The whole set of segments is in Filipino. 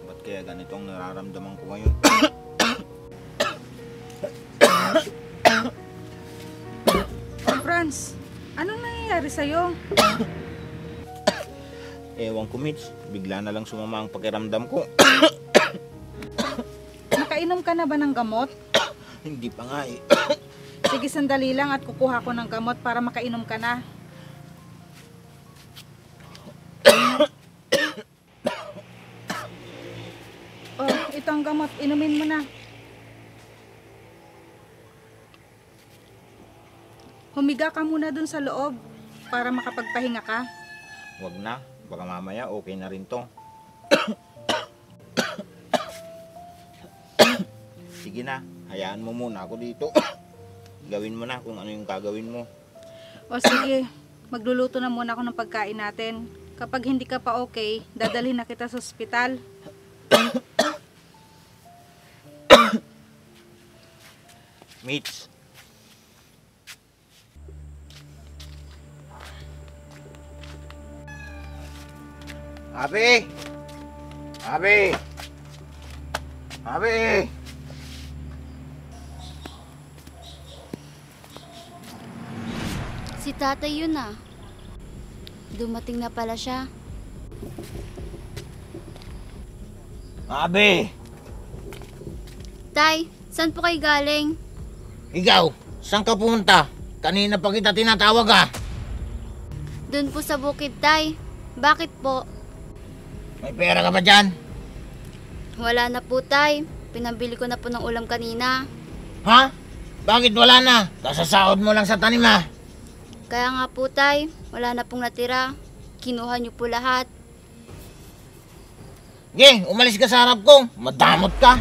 Ba't kaya ganito ang nararamdaman ko ngayon? Franz, anong nangyayari sa'yo? Ewan ko, Mitch. Bigla na lang sumama ang pakiramdam ko. Nakainom ka na ba ng gamot? Hindi pa nga eh. Sige, sandali lang at kukuha ko ng gamot para makainom ka na. Oh, ito ang gamot. Inumin mo na. Humiga ka muna dun sa loob para makapagpahinga ka. Wag na. Baka mamaya okay na rin to. Sige na. Hayaan mo muna ako dito. Gawin mo na kung ano yung gagawin mo. O sige, magluluto na muna ako ng pagkain natin. Kapag hindi ka pa okay, dadalhin na kita sa ospital. Mitch. Abi! Abi! Abi! Si tatay yun ah. Dumating na pala siya. Abi! Tay, saan po kayo galing? Ikaw, saan ka pumunta? Kanina pa kita tinatawag ah. Doon po sa bukid, tay. Bakit po? May pera ka ba dyan? Wala na po, tay. Pinambili ko na po ng ulam kanina. Ha? Bakit wala na? Kasasahod mo lang sa tanim ah. Kaya nga po, tay. Wala na pong natira. Kinuha niyo po lahat. Ge, umalis ka sa harap ko. Madamot ka.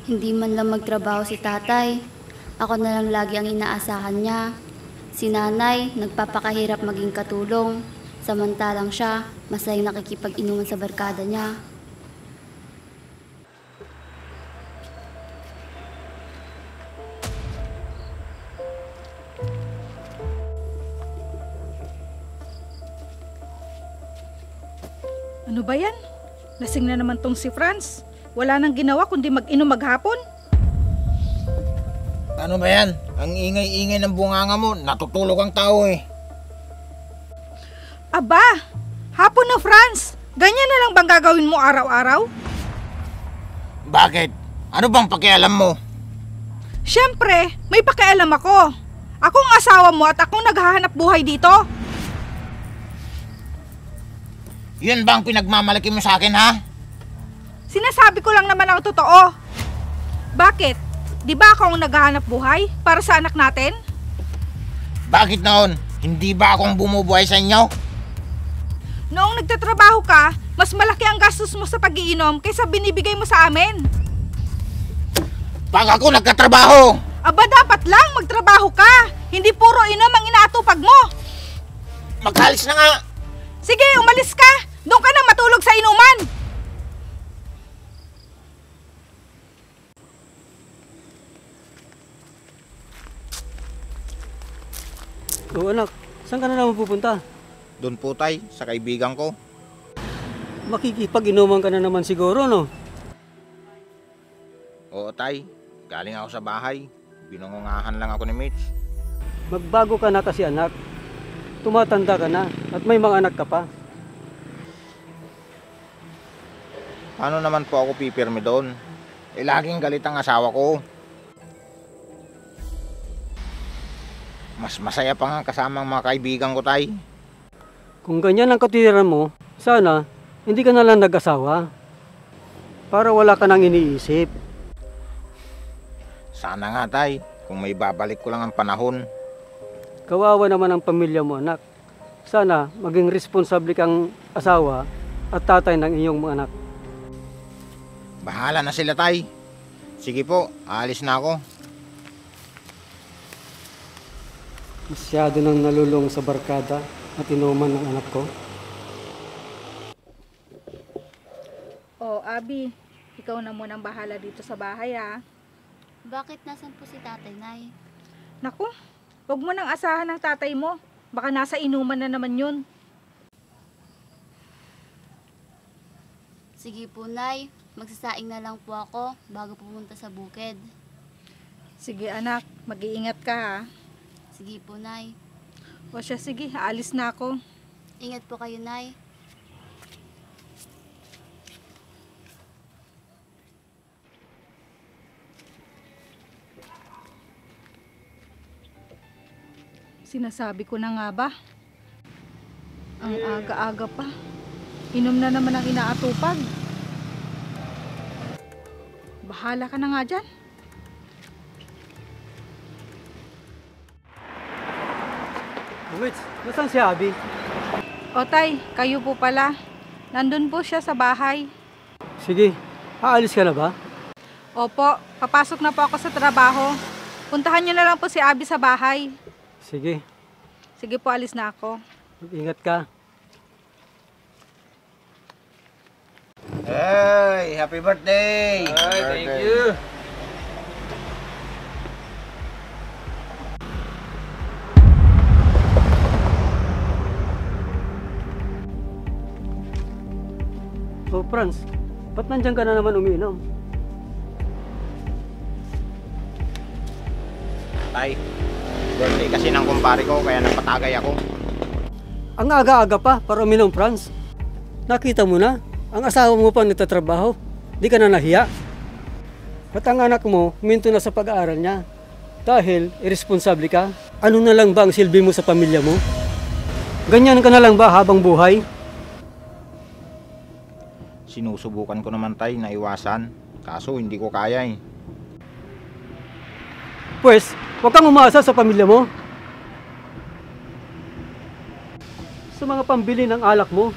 Hindi man lang magtrabaho si tatay. Ako na lang lagi ang inaasahan niya. Si nanay, nagpapakahirap maging katulong. Samantalang siya, masayang nakikipag-inuman sa barkada niya. Ano ba yan? Lasing na naman tong si Franz. Wala nang ginawa kundi mag-inom maghapon. Ano ba yan? Ang ingay-ingay ng bunganga mo. Natutulog ang tao eh. Aba, hapon na Franz. Ganyan na lang bang gagawin mo araw-araw? Bakit? Ano bang pakialam mo? Siyempre, may pakialam ako. Akong asawa mo at akong naghahanap buhay dito. Yun ba ang pinagmamalaki mo sa akin ha? Sinasabi ko lang naman ang totoo. Bakit? Di ba ako ang naghahanap buhay para sa anak natin? Bakit noon? Hindi ba akong bumubuhay sa inyo? Noong nagtatrabaho ka, mas malaki ang gastos mo sa pag-iinom kaysa binibigay mo sa amin. Pag ako nagkatrabaho! Aba, dapat lang magtrabaho ka. Hindi puro inom ang inaatupag mo. Maghalis na nga! Sige, umalis ka. Doon ka na matulog sa inuman. Oo anak, saan ka na naman pupunta? Doon po tay, sa kaibigan ko. Makikipag-inuman ka na naman siguro, no? Oo tay, galing ako sa bahay. Binungungahan lang ako ni Mitch. Magbago ka na kasi anak. Tumatanda ka na at may mga anak ka pa. Paano naman po ako pipirme doon? Eh laging galit ang asawa ko. Mas masaya pa nga kasama ang mga kaibigan ko tay. Kung ganyan ang katwiran mo, sana hindi ka na lang nag-asawa. Para wala ka nang iniisip. Sana nga tay, kung may babalik ko lang ang panahon. Kawawa naman ang pamilya mo anak. Sana maging responsable kang asawa at tatay ng iyong mga anak. Bahala na sila tay. Sige po, aalis na ako. Masyado nang nalulung sa barkada at inuman ng anak ko. Oh, Abi, ikaw na munang bahala dito sa bahay ha. Bakit nasan po si tatay, Nay? Naku, huwag mo nang asahan ng tatay mo. Baka nasa inuman na naman yun. Sige po, Nay. Magsasaing na lang po ako bago pumunta sa bukid. Sige anak, mag-iingat ka ha. Sige po, Nay. O siya, sige, aalis na ako. Ingat po kayo, Nay. Sinasabi ko na nga ba? Ang aga-aga pa. Inom na naman ang inaatupag. Bahala ka na nga dyan. Umits, nasaan si Abby? O tay, kayo po pala. Nandun po siya sa bahay. Sige, aalis ka na ba? Opo, papasok na po ako sa trabaho. Puntahan niyo na lang po si Abby sa bahay. Sige, Sige po, alis na ako. ingat ka. Hey, happy birthday! Ay, thank you. Oh, Franz, ba't nandyan ka na naman umiinom? Tay, birthday kasi ng kumpare ko kaya napatagay ako. Ang aga-aga pa para uminom, Franz. Nakita mo na, ang asawa mo pa nagtatrabaho. Di ka na nahiya. At ang anak mo, huminto na sa pag-aaral niya. Dahil irresponsable ka, ano na lang ba ang silbi mo sa pamilya mo? Ganyan ka na lang ba habang buhay? Sinusubukan ko naman tay na iwasan, kaso hindi ko kaya eh. Pwes, huwag kang umasa sa pamilya mo. Sa mga pambili ng alak mo.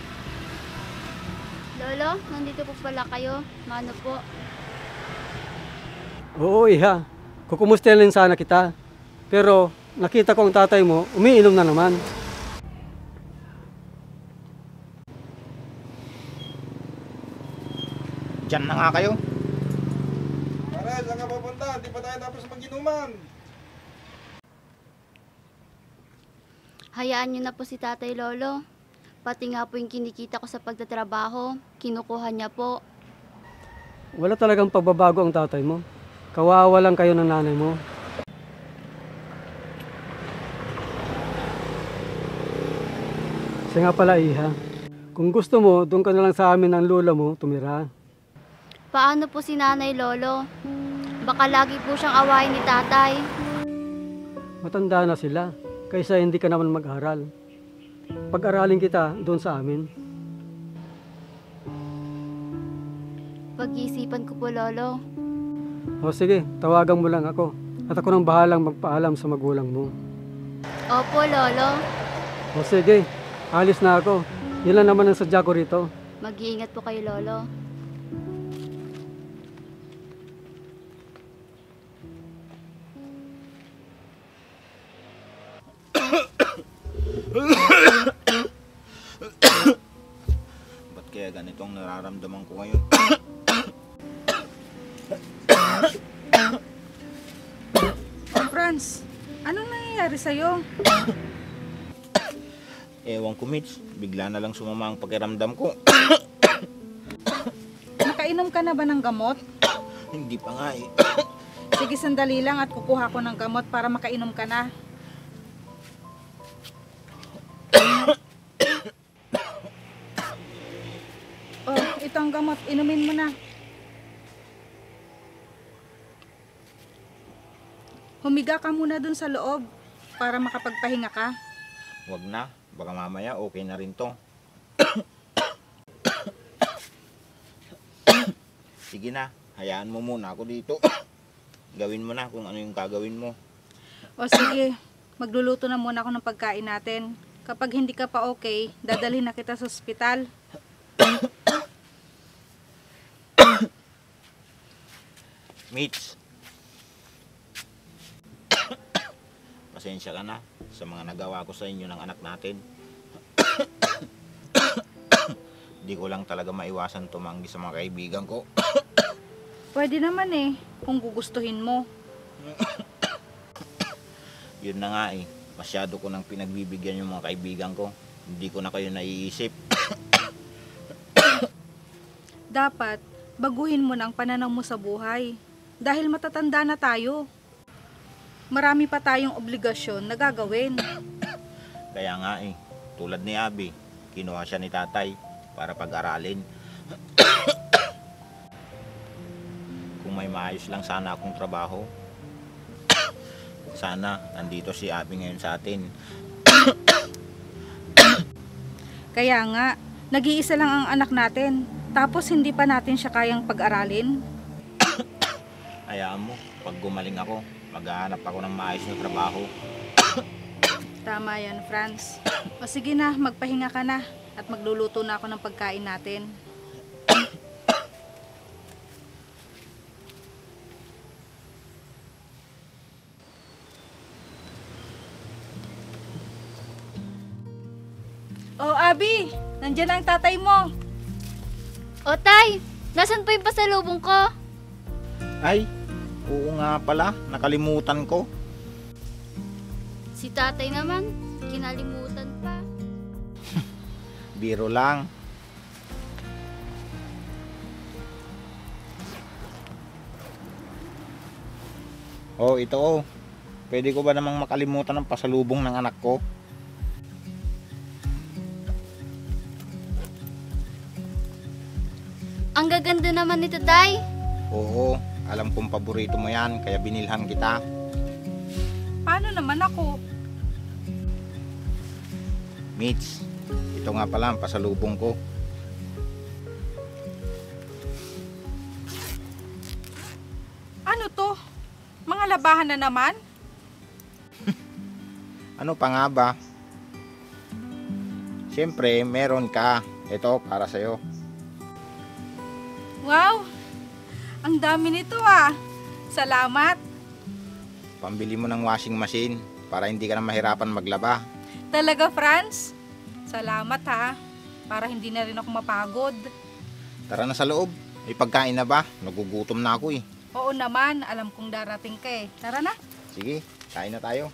Lolo, nandito po pala kayo. Mano po? Oo, iha. Kukumustahin sana kita. Pero nakita ko ang tatay mo, umiinom na naman. Diyan na nga kayo. Pare, saan ka papunta? Di pa tayo tapos mag-inuman. Hayaan niyo na po si tatay, Lolo. Pati nga po yung kinikita ko sa pagtatrabaho, kinukuha niya po. Wala talagang pagbabago ang tatay mo. Kawawa lang kayo ng nanay mo. Siya nga pala, iha. Kung gusto mo, doon ka na lang sa amin ng lola mo tumira. Paano po si nanay, Lolo? Baka lagi po siyang awayin ni tatay. Matanda na sila, kaysa hindi ka naman mag-aral. Pag-aralin kita doon sa amin. Pag-iisipan ko po, Lolo. O sige, tawagan mo lang ako. At ako nang bahalang magpaalam sa magulang mo. Opo, Lolo. O sige, alis na ako. Yan lang naman ang sadya ko rito. Mag-iingat po kayo, Lolo. Ba't kaya ganito ang nararamdaman ko ngayon? Franz, anong nangyayari sa'yo? Ewan ko Mitch, bigla na lang sumama ang pakiramdam ko. Nakainom ka na ba ng gamot? Hindi pa nga eh. Sige, sandali lang at kukuha ko ng gamot para makainom ka na. Oh, ito ang gamot. Inumin mo na. Humiga ka muna dun sa loob para makapagpahinga ka. Wag na, baka mamaya okay na rin to. Sige na, hayaan mo muna ako dito. Gawin mo na kung ano yung gagawin mo. O sige, magluluto na muna ako ng pagkain natin. Kapag hindi ka pa okay, dadalhin na kita sa ospital. Mitch, pasensya ka na sa mga nagawa ko sa inyo ng anak natin. Di ko lang talaga maiwasan tumanggi sa mga kaibigan ko. Pwede naman eh, kung gugustuhin mo. Yun na nga eh. Masyado ko nang pinagbibigyan yung mga kaibigan ko. Hindi ko na kayo naiisip. Dapat, baguhin mo na ang pananaw mo sa buhay. Dahil matatanda na tayo. Marami pa tayong obligasyon na gagawin. Kaya nga eh. Tulad ni Abby, kinuha siya ni tatay para pag-aralin. Kung may maayos lang sana akong trabaho, sana nandito si Abby ngayon sa atin. Kaya nga, nag-iisa lang ang anak natin. Tapos hindi pa natin siya kayang pag-aralin. Hayaan mo, pag gumaling ako, maghahanap ako ng maayos na trabaho. Tama yan, Franz. O sige na, magpahinga ka na. At magluluto na ako ng pagkain natin. Oh, Abby! Nandiyan na ang tatay mo. O tay, nasan po yung pasalubong ko? Ay, oo nga pala, nakalimutan ko. Si tatay naman, kinalimutan pa. Biro lang. Oh, ito oh. Pwede ko ba namang makalimutan ng pasalubong ng anak ko? Ang gaganda naman nito tay. Oo, alam kong paborito mo yan, kaya binilhan kita. Paano naman ako? Mitch, ito nga pala ang pasalubong ko. Ano to? Mga labahan na naman? Ano pa nga ba? Siyempre, meron ka. Ito, para sa'yo. Wow! Ang dami nito ah. Salamat. Pambili mo ng washing machine para hindi ka na mahirapan maglaba. Talaga, Franz? Salamat ha. Para hindi na rin ako mapagod. Tara na sa loob. May pagkain na ba? Nagugutom na ako eh. Oo naman, alam kong darating ka eh. Tara na. Sige, kain na tayo.